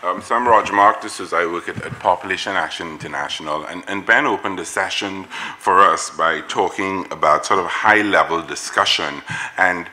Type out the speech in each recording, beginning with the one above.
So I'm Roger Mark de Souza. I work at Population Action International, and Ben opened a session for us by talking about sort of high-level discussion, and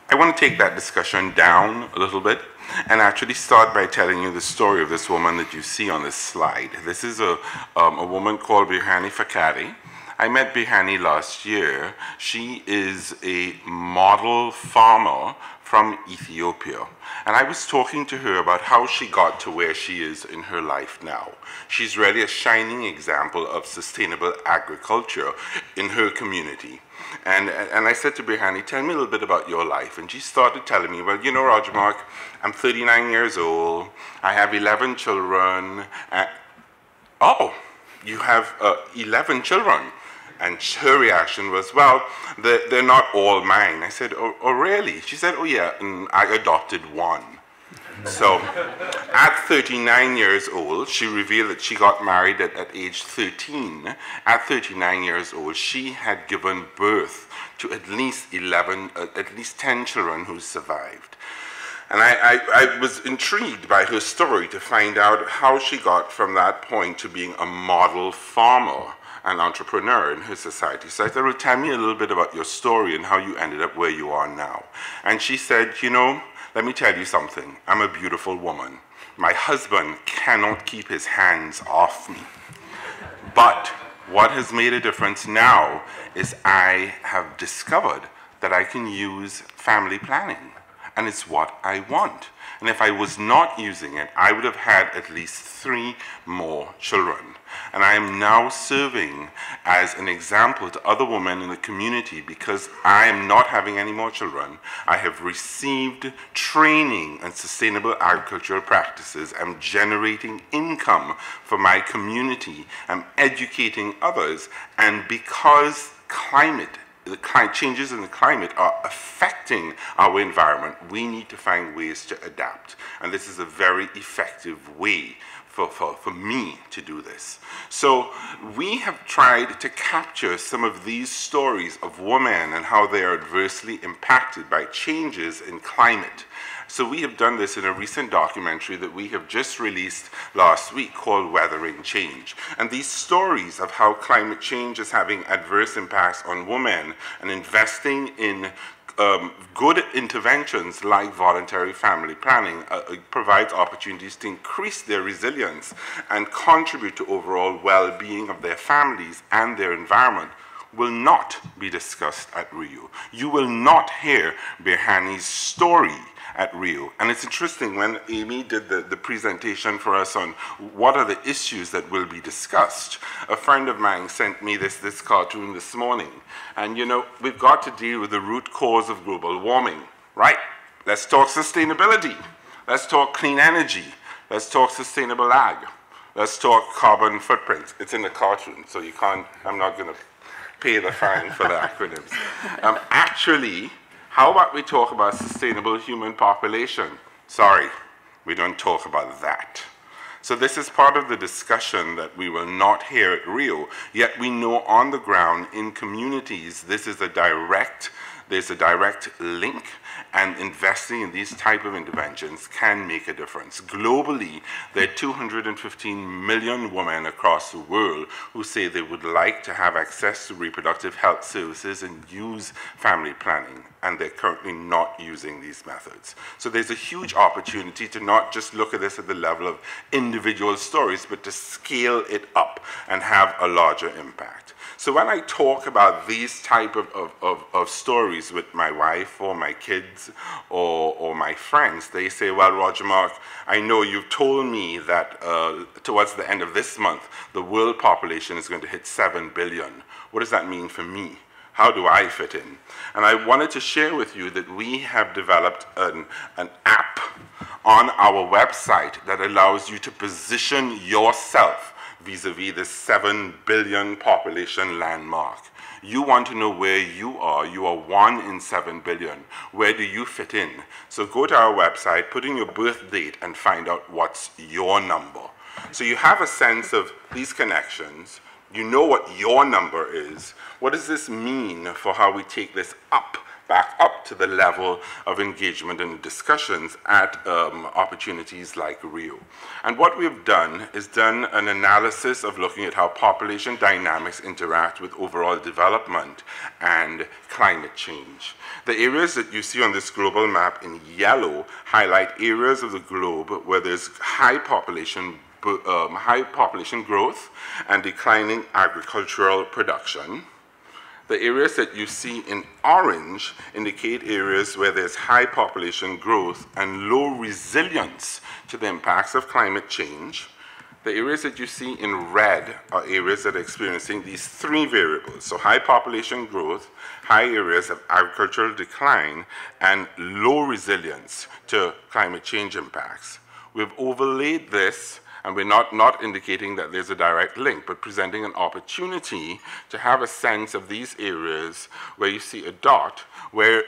I want to take that discussion down a little bit and actually start by telling you the story of this woman that you see on this slide. This is a woman called Berhane Ferkade. I met Berhane last year. She is a model farmer from Ethiopia. And I was talking to her about how she got to where she is in her life now. She's really a shining example of sustainable agriculture in her community. And I said to Berhane, tell me a little bit about your life. And she started telling me, well, you know, Roger Mark, I'm 39 years old. I have 11 children. Oh, you have 11 children. And her reaction was, well, they're not all mine. I said, oh, really? She said, oh, yeah, and I adopted one. So at 39 years old, she revealed that she got married at age 13. At 39 years old, she had given birth to at least 10 children who survived. And I was intrigued by her story to find out how she got from that point to being a model farmer, an entrepreneur in her society. So I said, well, tell me a little bit about your story and how you ended up where you are now. And she said, you know, let me tell you something. I'm a beautiful woman. My husband cannot keep his hands off me. But what has made a difference now is I have discovered that I can use family planning. And it's what I want. And if I was not using it, I would have had at least 3 more children. And I am now serving as an example to other women in the community because I am not having any more children. I have received training in sustainable agricultural practices. I'm generating income for my community. I'm educating others. And because the changes in the climate are affecting our environment, we need to find ways to adapt. And this is a very effective way for me to do this. So we have tried to capture some of these stories of women and how they are adversely impacted by changes in climate. So we have done this in a recent documentary that we have just released last week called Weathering Change. And these stories of how climate change is having adverse impacts on women and investing in good interventions like voluntary family planning provides opportunities to increase their resilience and contribute to overall well-being of their families and their environment will not be discussed at Rio. You will not hear Berhane's story at Rio. And it's interesting, when Amy did the presentation for us on what are the issues that will be discussed, a friend of mine sent me this cartoon this morning. And you know, we've got to deal with the root cause of global warming, right? Let's talk sustainability. Let's talk clean energy. Let's talk sustainable ag. Let's talk carbon footprints. It's in the cartoon, so you can't, I'm not gonna pay the fine for the acronyms. Actually, how about we talk about sustainable human population? Sorry, we don't talk about that. So this is part of the discussion that we will not hear at Rio, yet we know on the ground in communities there's a direct link, and investing in these type of interventions can make a difference. Globally, there are 215 million women across the world who say they would like to have access to reproductive health services and use family planning, and they're currently not using these methods. So there's a huge opportunity to not just look at this at the level of individual stories, but to scale it up and have a larger impact. So when I talk about these type of stories with my wife or my kids or my friends, they say, well, Roger Mark, I know you've told me that towards the end of this month, the world population is going to hit 7 billion. What does that mean for me? How do I fit in? And I wanted to share with you that we have developed an app on our website that allows you to position yourself vis-a-vis the 7 billion population landmark. You want to know where you are. You are 1 in 7 billion. Where do you fit in? So go to our website, put in your birth date, and find out what's your number. So you have a sense of these connections. You know what your number is. What does this mean for how we take this up back up to the level of engagement and discussions at opportunities like Rio. And what we've done is done an analysis of looking at how population dynamics interact with overall development and climate change. The areas that you see on this global map in yellow highlight areas of the globe where there's high population growth and declining agricultural production. The areas that you see in orange indicate areas where there's high population growth and low resilience to the impacts of climate change. The areas that you see in red are areas that are experiencing these three variables. So high population growth, high areas of agricultural decline, and low resilience to climate change impacts. We've overlaid this, and we're not indicating that there's a direct link, but presenting an opportunity to have a sense of these areas where you see a dot, where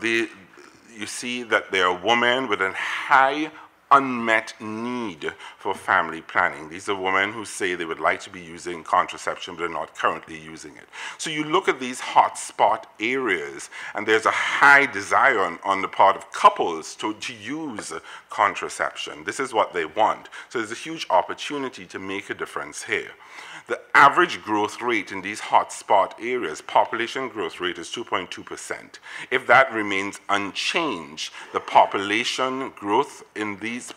you see that there are women with a high unmet need for family planning. These are women who say they would like to be using contraception, but are not currently using it. So you look at these hotspot areas, and there's a high desire on the part of couples to use contraception. This is what they want. So there's a huge opportunity to make a difference here. The average growth rate in these hotspot areas, population growth rate, is 2.2%. If that remains unchanged, the population growth in these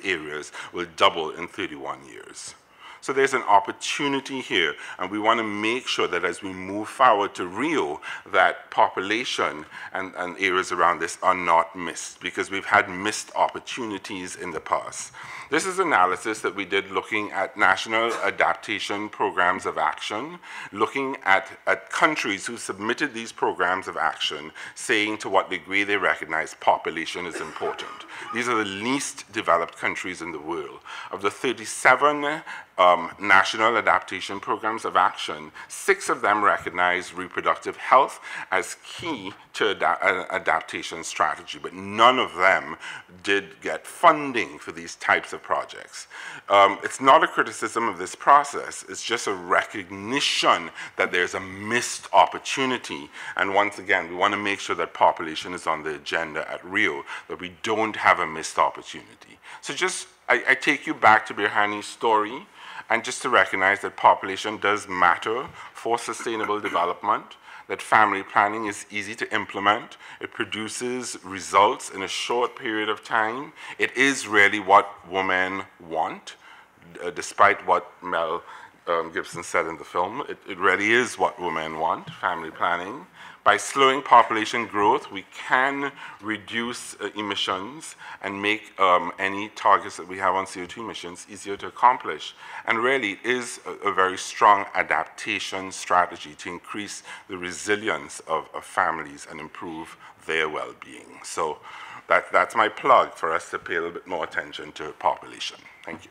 areas will double in 31 years. So there's an opportunity here, and we want to make sure that as we move forward to Rio, that population and areas around this are not missed, because we've had missed opportunities in the past. This is analysis that we did looking at national adaptation programs of action, looking at countries who submitted these programs of action, saying to what degree they recognize population is important. These are the least developed countries in the world. Of the 37 national adaptation programs of action, 6 of them recognize reproductive health as key to an adaptation strategy, but none of them did get funding for these types of projects. It's not a criticism of this process, it's just a recognition that there's a missed opportunity. And once again, we want to make sure that population is on the agenda at Rio, that we don't have a missed opportunity. So I take you back to Berhane's story, and just to recognize that population does matter for sustainable development, that family planning is easy to implement, it produces results in a short period of time, it is really what women want, despite what Mel Gibson said in the film, it really is what women want, family planning. By slowing population growth, we can reduce emissions and make any targets that we have on CO2 emissions easier to accomplish. And really, it is a very strong adaptation strategy to increase the resilience of families and improve their well-being. So that's my plug for us to pay a little bit more attention to population. Thank you.